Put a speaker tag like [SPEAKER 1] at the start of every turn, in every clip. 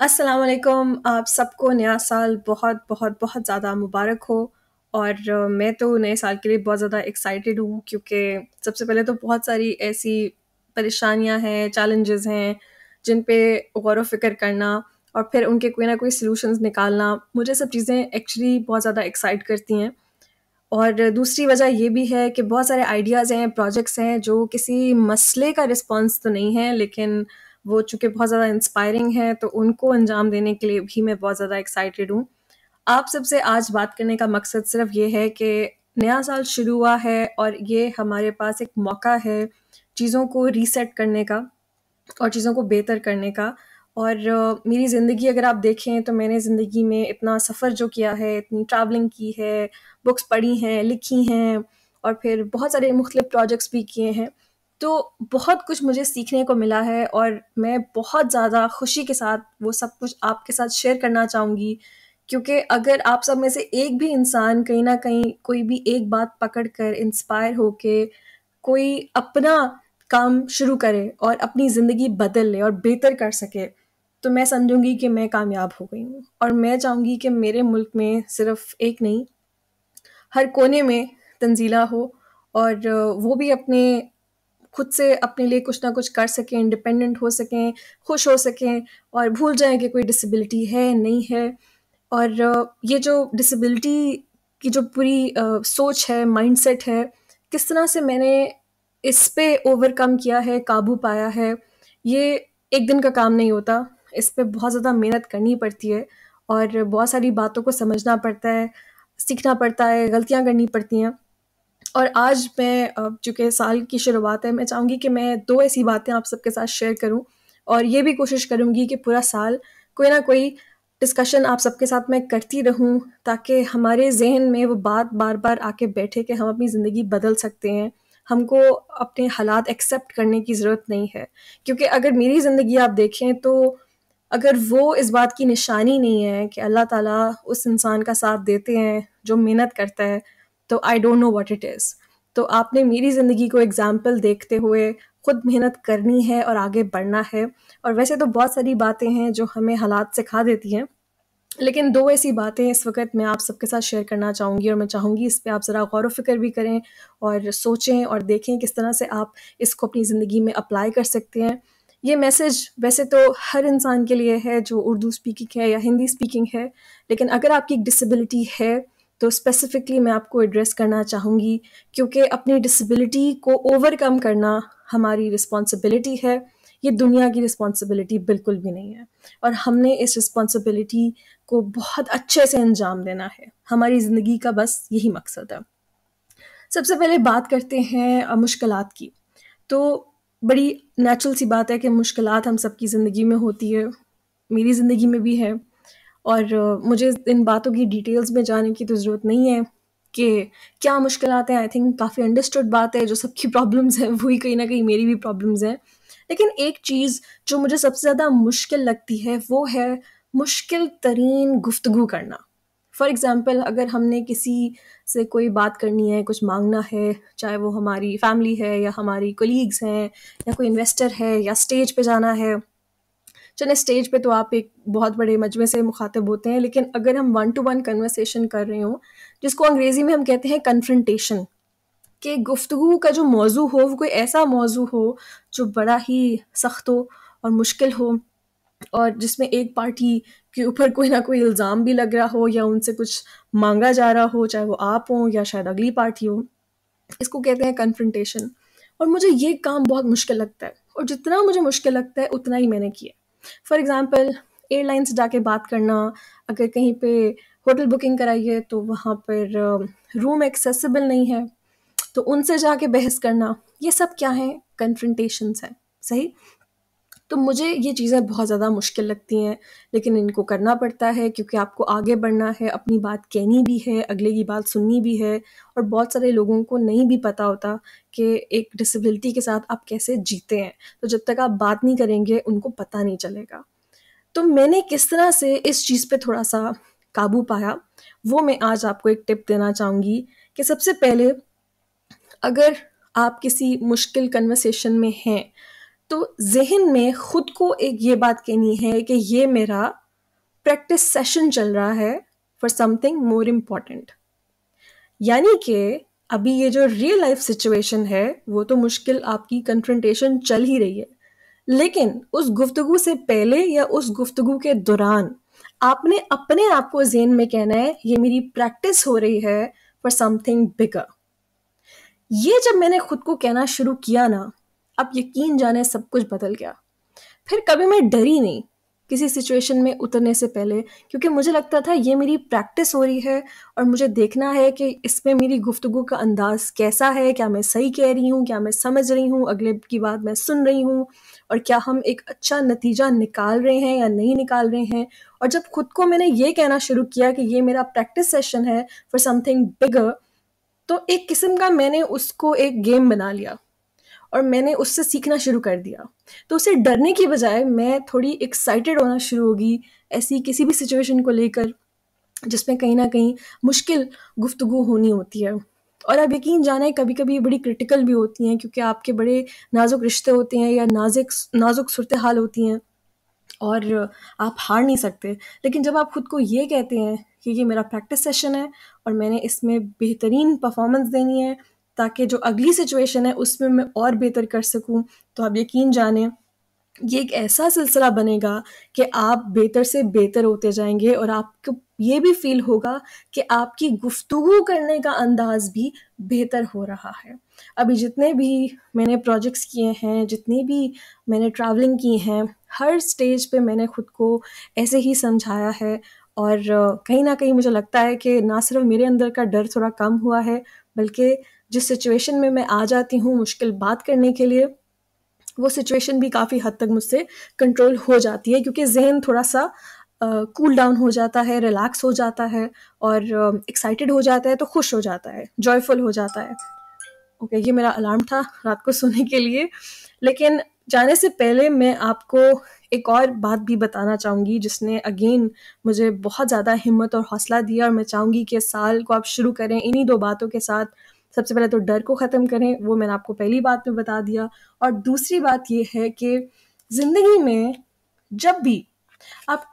[SPEAKER 1] السلام علیکم. آپ سب کو نیا سال بہت بہت بہت زیادہ مبارک ہو. اور میں تو نئے سال کے لیے بہت زیادہ ایکسائٹیڈ ہوں، کیونکہ سب سے پہلے تو بہت ساری ایسی پریشانیاں ہیں، چیلنجز ہیں جن پہ غور و فکر کرنا اور پھر ان کے کوئی نہ کوئی سلوشنز نکالنا، مجھے سب چیزیں ایکچولی بہت زیادہ ایکسائٹ کرتی ہیں. اور دوسری وجہ یہ بھی ہے کہ بہت سارے آئیڈیاز ہیں، پروجیکٹس ہیں جو کسی مسئلے کا رسپانس تو نہیں ہے، لیکن وہ چونکہ بہت زیادہ انسپائرنگ ہے تو ان کو انجام دینے کے لیے بھی میں بہت زیادہ ایکسائٹیڈ ہوں. آپ سب سے آج بات کرنے کا مقصد صرف یہ ہے کہ نیا سال شروع ہوا ہے اور یہ ہمارے پاس ایک موقع ہے چیزوں کو ریسیٹ کرنے کا اور چیزوں کو بہتر کرنے کا. اور میری زندگی اگر آپ دیکھیں تو میں نے زندگی میں اتنا سفر جو کیا ہے، اتنی ٹریولنگ کی ہے، بکس پڑھی ہیں، لکھی ہیں، اور پھر بہت سارے مختلف پروجیکٹس بھی کیے ہیں، تو بہت کچھ مجھے سیکھنے کو ملا ہے اور میں بہت زیادہ خوشی کے ساتھ وہ سب کچھ آپ کے ساتھ شیئر کرنا چاہوں گی. کیونکہ اگر آپ سب میں سے ایک بھی انسان کہیں نہ کہیں کوئی بھی ایک بات پکڑ کر انسپائر ہو کے کوئی اپنا کام شروع کرے اور اپنی زندگی بدل لے اور بہتر کر سکے، تو میں سمجھوں گی کہ میں کامیاب ہو گئی ہوں. اور میں چاہوں گی کہ میرے ملک میں صرف ایک نہیں، ہر کونے میں تنزیلہ ہو، اور وہ بھی اپنے خود سے اپنے لیے کچھ نہ کچھ کر سکیں، انڈیپینڈنٹ ہو سکیں، خوش ہو سکیں، اور بھول جائیں کہ کوئی ڈسیبلٹی ہے نہیں ہے. اور یہ جو ڈسیبلٹی کی جو پوری سوچ ہے، مائنڈ سیٹ ہے، کس طرح سے میں نے اس پہ اوور کم کیا ہے، قابو پایا ہے، یہ ایک دن کا کام نہیں ہوتا. اس پہ بہت زیادہ محنت کرنی پڑتی ہے اور بہت ساری باتوں کو سمجھنا پڑتا ہے، سیکھنا پڑتا ہے، غلطیاں کرنی پڑتی ہیں. اور آج میں چونکہ سال کی شروعات ہے، میں چاہوں گی کہ میں دو ایسی باتیں آپ سب کے ساتھ شیئر کروں، اور یہ بھی کوشش کروں گی کہ پورا سال کوئی نہ کوئی ڈسکشن آپ سب کے ساتھ میں کرتی رہوں، تاکہ ہمارے ذہن میں وہ بات بار بار آ کے بیٹھے کہ ہم اپنی زندگی بدل سکتے ہیں. ہم کو اپنے حالات ایکسیپٹ کرنے کی ضرورت نہیں ہے، کیونکہ اگر میری زندگی آپ دیکھیں تو اگر وہ اس بات کی نشانی نہیں ہے کہ اللہ تعالیٰ اس انسان کا ساتھ دیتے ہیں جو محنت کرتا ہے، تو I don't know what it is. تو آپ نے میری زندگی کو ایگزامپل دیکھتے ہوئے خود محنت کرنی ہے اور آگے بڑھنا ہے. اور ویسے تو بہت ساری باتیں ہیں جو ہمیں حالات سکھا دیتی ہیں، لیکن دو ایسی باتیں اس وقت میں آپ سب کے ساتھ شیئر کرنا چاہوں گی، اور میں چاہوں گی اس پہ آپ ذرا غور و فکر بھی کریں اور سوچیں اور دیکھیں کس طرح سے آپ اس کو اپنی زندگی میں اپلائی کر سکتے ہیں. یہ میسج ویسے تو ہر انسان کے لیے ہے جو اردو اسپیکنگ ہے یا ہندی اسپیکنگ ہے، لیکن اگر آپ کی ایک ڈسیبلٹی ہے تو اسپیسیفکلی میں آپ کو ایڈریس کرنا چاہوں گی، کیونکہ اپنی ڈسیبلٹی کو اوور کم کرنا ہماری رسپانسبلٹی ہے. یہ دنیا کی رسپانسبلٹی بالکل بھی نہیں ہے، اور ہم نے اس رسپانسبلٹی کو بہت اچھے سے انجام دینا ہے. ہماری زندگی کا بس یہی مقصد ہے. سب سے پہلے بات کرتے ہیں مشکلات کی. تو بڑی نیچرل سی بات ہے کہ مشکلات ہم سب کی زندگی میں ہوتی ہے، میری زندگی میں بھی ہے، اور مجھے ان باتوں کی ڈیٹیلز میں جانے کی تو ضرورت نہیں ہے کہ کیا مشکلات ہیں. آئی تھنک کافی انڈرسٹوڈ بات ہے، جو سب کی پرابلمز ہیں وہی کہیں نہ کہیں میری بھی پرابلمز ہیں. لیکن ایک چیز جو مجھے سب سے زیادہ مشکل لگتی ہے وہ ہے مشکل ترین گفتگو کرنا. فار ایگزامپل، اگر ہم نے کسی سے کوئی بات کرنی ہے، کچھ مانگنا ہے، چاہے وہ ہماری فیملی ہے یا ہماری کولیگز ہیں یا کوئی انویسٹر ہے یا اسٹیج پہ جانا ہے. چلیں اسٹیج پہ تو آپ ایک بہت بڑے مجمع سے مخاطب ہوتے ہیں، لیکن اگر ہم 1-to-1 کنورسیشن کر رہے ہوں، جس کو انگریزی میں ہم کہتے ہیں کنفرنٹیشن، کہ گفتگو کا جو موضوع ہو وہ کوئی ایسا موضوع ہو جو بڑا ہی سخت ہو اور مشکل ہو، اور جس میں ایک پارٹی کے اوپر کوئی نہ کوئی الزام بھی لگ رہا ہو یا ان سے کچھ مانگا جا رہا ہو، چاہے وہ آپ ہوں یا شاید اگلی پارٹی ہو. اس کو کہتے ہیں کنفرنٹیشن. اور مجھے یہ کام بہت مشکل لگتا ہے، اور جتنا مجھے مشکل لگتا ہے اتنا ہی میں نے کیا. فار ایگزامپل، ایئر لائن سے جا کے بات کرنا، اگر کہیں پہ ہوٹل بکنگ کرائیے تو وہاں پر روم ایکسیسیبل نہیں ہے تو ان سے جا کے بحث کرنا، یہ سب کیا ہیں؟ کنفرنٹیشنز ہیں. صحیح؟ تو مجھے یہ چیزیں بہت زیادہ مشکل لگتی ہیں، لیکن ان کو کرنا پڑتا ہے کیونکہ آپ کو آگے بڑھنا ہے، اپنی بات کہنی بھی ہے، اگلے کی بات سننی بھی ہے. اور بہت سارے لوگوں کو نہیں بھی پتہ ہوتا کہ ایک ڈسیبلٹی کے ساتھ آپ کیسے جیتے ہیں، تو جب تک آپ بات نہیں کریں گے ان کو پتہ نہیں چلے گا. تو میں نے کس طرح سے اس چیز پہ تھوڑا سا قابو پایا، وہ میں آج آپ کو ایک ٹپ دینا چاہوں گی. کہ سب سے پہلے، اگر آپ کسی مشکل کنورسیشن میں ہیں تو ذہن میں خود کو ایک یہ بات کہنی ہے کہ یہ میرا پریکٹس سیشن چل رہا ہے for some thing more important. یعنی کہ ابھی یہ جو ریئل لائف سچویشن ہے وہ تو مشکل آپ کی کنفرنٹیشن چل ہی رہی ہے، لیکن اس گفتگو سے پہلے یا اس گفتگو کے دوران آپ نے اپنے آپ کو ذہن میں کہنا ہے یہ میری پریکٹس ہو رہی ہے فار سم تھنگ بگر. یہ جب میں نے خود کو کہنا شروع کیا نا، اب یقین جانے سب کچھ بدل گیا. پھر کبھی میں ڈری نہیں کسی سچویشن میں اترنے سے پہلے، کیونکہ مجھے لگتا تھا یہ میری پریکٹس ہو رہی ہے اور مجھے دیکھنا ہے کہ اس میں میری گفتگو کا انداز کیسا ہے، کیا میں صحیح کہہ رہی ہوں، کیا میں سمجھ رہی ہوں، اگلے کی بات میں سن رہی ہوں، اور کیا ہم ایک اچھا نتیجہ نکال رہے ہیں یا نہیں نکال رہے ہیں. اور جب خود کو میں نے یہ کہنا شروع کیا کہ یہ میرا پریکٹس سیشن ہے فار سم تھنگ بگر، تو ایک قسم کا میں نے اس کو ایک گیم بنا لیا اور میں نے اس سے سیکھنا شروع کر دیا. تو اسے ڈرنے کی بجائے میں تھوڑی ایکسائٹیڈ ہونا شروع ہوگی ایسی کسی بھی سچویشن کو لے کر جس میں کہیں نہ کہیں مشکل گفتگو ہونی ہوتی ہے. اور اب یقین جانے کبھی کبھی بڑی کرٹیکل بھی ہوتی ہیں، کیونکہ آپ کے بڑے نازک رشتے ہوتے ہیں یا نازک صورتحال ہوتی ہیں اور آپ ہار نہیں سکتے. لیکن جب آپ خود کو یہ کہتے ہیں کہ یہ میرا پریکٹس سیشن ہے اور میں نے اس میں بہترین پرفارمنس دینی ہے تاکہ جو اگلی سچویشن ہے اس میں اور بہتر کر سکوں، تو آپ یقین جانیں یہ ایک ایسا سلسلہ بنے گا کہ آپ بہتر سے بہتر ہوتے جائیں گے، اور آپ کو یہ بھی فیل ہوگا کہ آپ کی گفتگو کرنے کا انداز بھی بہتر ہو رہا ہے. ابھی جتنے بھی میں نے پروجیکٹس کیے ہیں، جتنی بھی میں نے ٹریولنگ کی ہیں، ہر سٹیج پہ میں نے خود کو ایسے ہی سمجھایا ہے. اور کہیں نہ کہیں مجھے لگتا ہے کہ نہ صرف میرے اندر کا ڈر تھوڑا کم ہوا ہے، بلکہ جس سچویشن میں آ جاتی ہوں مشکل بات کرنے کے لیے، وہ سچویشن بھی کافی حد تک مجھ سے کنٹرول ہو جاتی ہے، کیونکہ ذہن تھوڑا سا کول ڈاؤن ہو جاتا ہے، ریلیکس ہو جاتا ہے، اور ایکسائٹیڈ ہو جاتا ہے تو خوش ہو جاتا ہے، جوائے ہو جاتا ہے. اوکے، یہ میرا الارم تھا رات کو سونے کے لیے. لیکن جانے سے پہلے میں آپ کو ایک اور بات بھی بتانا چاہوں گی جس نے اگین مجھے بہت زیادہ ہمت اور حوصلہ دیا، اور میں چاہوں گی کہ سال کو آپ شروع کریں انہی 2 باتوں کے ساتھ. سب سے پہلے تو ڈر کو ختم کریں، وہ میں نے آپ کو پہلی بات میں بتا دیا. اور دوسری بات یہ ہے کہ زندگی میں جب بھی آپ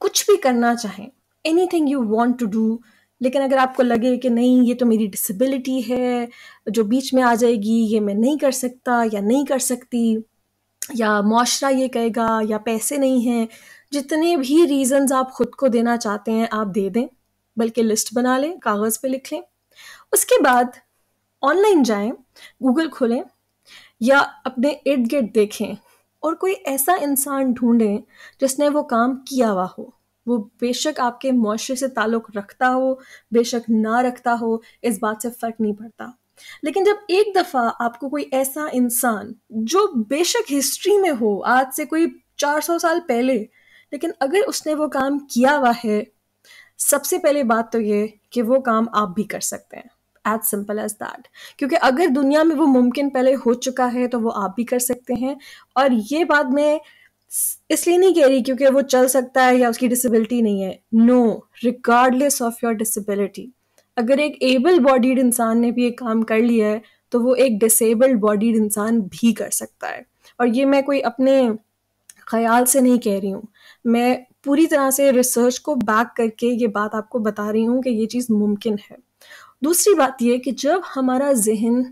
[SPEAKER 1] کچھ بھی کرنا چاہیں، anything you want to do, لیکن اگر آپ کو لگے کہ نہیں یہ تو میری ڈسیبلٹی ہے جو بیچ میں آ جائے گی، یہ میں نہیں کر سکتا یا نہیں کر سکتی، یا معاشرہ یہ کہے گا، یا پیسے نہیں ہیں، جتنے بھی ریزنز آپ خود کو دینا چاہتے ہیں آپ دے دیں، بلکہ لسٹ بنا لیں، کاغذ پہ لکھ لیں. اس کے بعد آن لائن جائیں، گوگل کھولیں یا اپنے ارد گرد دیکھیں اور کوئی ایسا انسان ڈھونڈیں جس نے وہ کام کیا ہوا ہو. وہ بے شک آپ کے معاشرے سے تعلق رکھتا ہو، بے شک نہ رکھتا ہو، اس بات سے فرق نہیں پڑتا. لیکن جب ایک دفعہ آپ کو کوئی ایسا انسان جو بے شک ہسٹری میں ہو، آج سے کوئی 400 سال پہلے، لیکن اگر اس نے وہ کام کیا ہوا ہے، سب سے پہلے بات تو یہ کہ وہ کام آپ بھی کر سکتے ہیں. As simple as that. کیونکہ اگر دنیا میں وہ ممکن پہلے ہو چکا ہے تو وہ آپ بھی کر سکتے ہیں. اور یہ بات میں اس لیے نہیں کہہ رہی کیونکہ وہ چل سکتا ہے یا اس کی ڈسیبلٹی نہیں ہے. نو، ریگارڈلیس آف یور ڈسیبلٹی، اگر ایک ایبل باڈیڈ انسان نے بھی ایک کام کر لیا ہے تو وہ ایک ڈسیبلڈ باڈیڈ انسان بھی کر سکتا ہے. اور یہ میں کوئی اپنے خیال سے نہیں کہہ رہی ہوں، میں پوری طرح سے ریسرچ کو بیک کر کے یہ بات آپ کو بتا رہی ہوں کہ یہ چیز ممکن ہے. دوسری بات یہ کہ جب ہمارا ذہن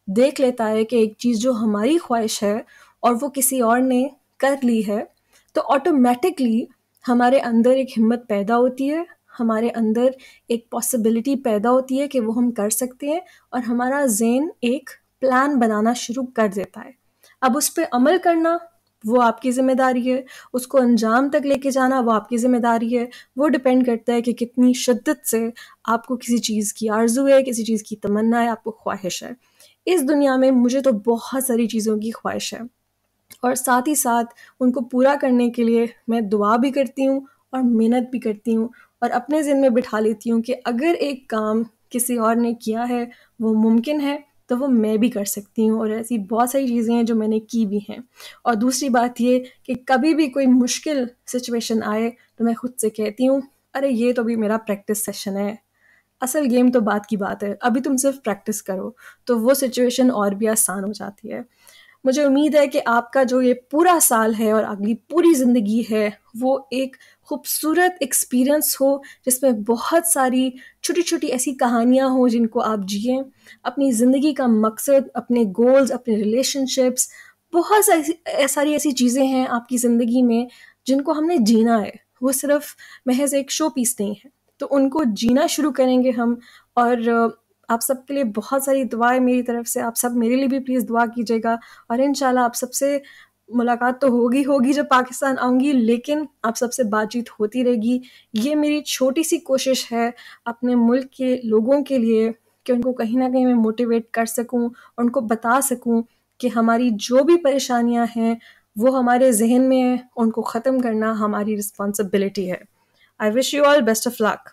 [SPEAKER 1] دیکھ لیتا ہے کہ ایک چیز جو ہماری خواہش ہے اور وہ کسی اور نے کر لی ہے، تو آٹومیٹکلی ہمارے اندر ایک ہمت پیدا ہوتی ہے، ہمارے اندر ایک پاسبلٹی پیدا ہوتی ہے کہ وہ ہم کر سکتے ہیں، اور ہمارا ذہن ایک پلان بنانا شروع کر دیتا ہے. اب اس پہ عمل کرنا وہ آپ کی ذمہ داری ہے، اس کو انجام تک لے کے جانا وہ آپ کی ذمہ داری ہے. وہ ڈپینڈ کرتا ہے کہ کتنی شدت سے آپ کو کسی چیز کی آرزو ہے، کسی چیز کی تمنا ہے، آپ کو خواہش ہے. اس دنیا میں مجھے تو بہت ساری چیزوں کی خواہش ہے، اور ساتھ ہی ساتھ ان کو پورا کرنے کے لیے میں دعا بھی کرتی ہوں اور محنت بھی کرتی ہوں، اور اپنے ذہن میں بٹھا لیتی ہوں کہ اگر ایک کام کسی اور نے کیا ہے وہ ممکن ہے تو وہ میں بھی کر سکتی ہوں. اور ایسی بہت ساری چیزیں ہیں جو میں نے کی بھی ہیں. اور دوسری بات یہ کہ کبھی بھی کوئی مشکل سچویشن آئے تو میں خود سے کہتی ہوں ارے یہ تو بھی میرا پریکٹس سیشن ہے، اصل گیم تو بات کی بات ہے، ابھی تم صرف پریکٹس کرو، تو وہ سچویشن اور بھی آسان ہو جاتی ہے. مجھے امید ہے کہ آپ کا جو یہ پورا سال ہے اور اگلی پوری زندگی ہے وہ ایک خوبصورت ایکسپیرئنس ہو، جس میں بہت ساری چھوٹی چھوٹی ایسی کہانیاں ہوں جن کو آپ جئیں. اپنی زندگی کا مقصد، اپنے گولز، اپنے ریلیشن شپس، بہت ساری ایسی چیزیں ہیں آپ کی زندگی میں جن کو ہم نے جینا ہے، وہ صرف محض ایک شو پیس نہیں ہے. تو ان کو جینا شروع کریں گے ہم. اور آپ سب کے لیے بہت ساری دعائیں میری طرف سے. آپ سب میرے لیے بھی پلیز دعا کیجیے گا، اور انشاءاللہ آپ سب سے ملاقات تو ہوگی جب پاکستان آؤں گی، لیکن آپ سب سے بات چیت ہوتی رہے گی. یہ میری چھوٹی سی کوشش ہے اپنے ملک کے لوگوں کے لیے کہ ان کو کہیں نہ کہیں میں موٹیویٹ کر سکوں، ان کو بتا سکوں کہ ہماری جو بھی پریشانیاں ہیں وہ ہمارے ذہن میں ہیں، ان کو ختم کرنا ہماری رسپانسبلٹی ہے. I wish you all best of look.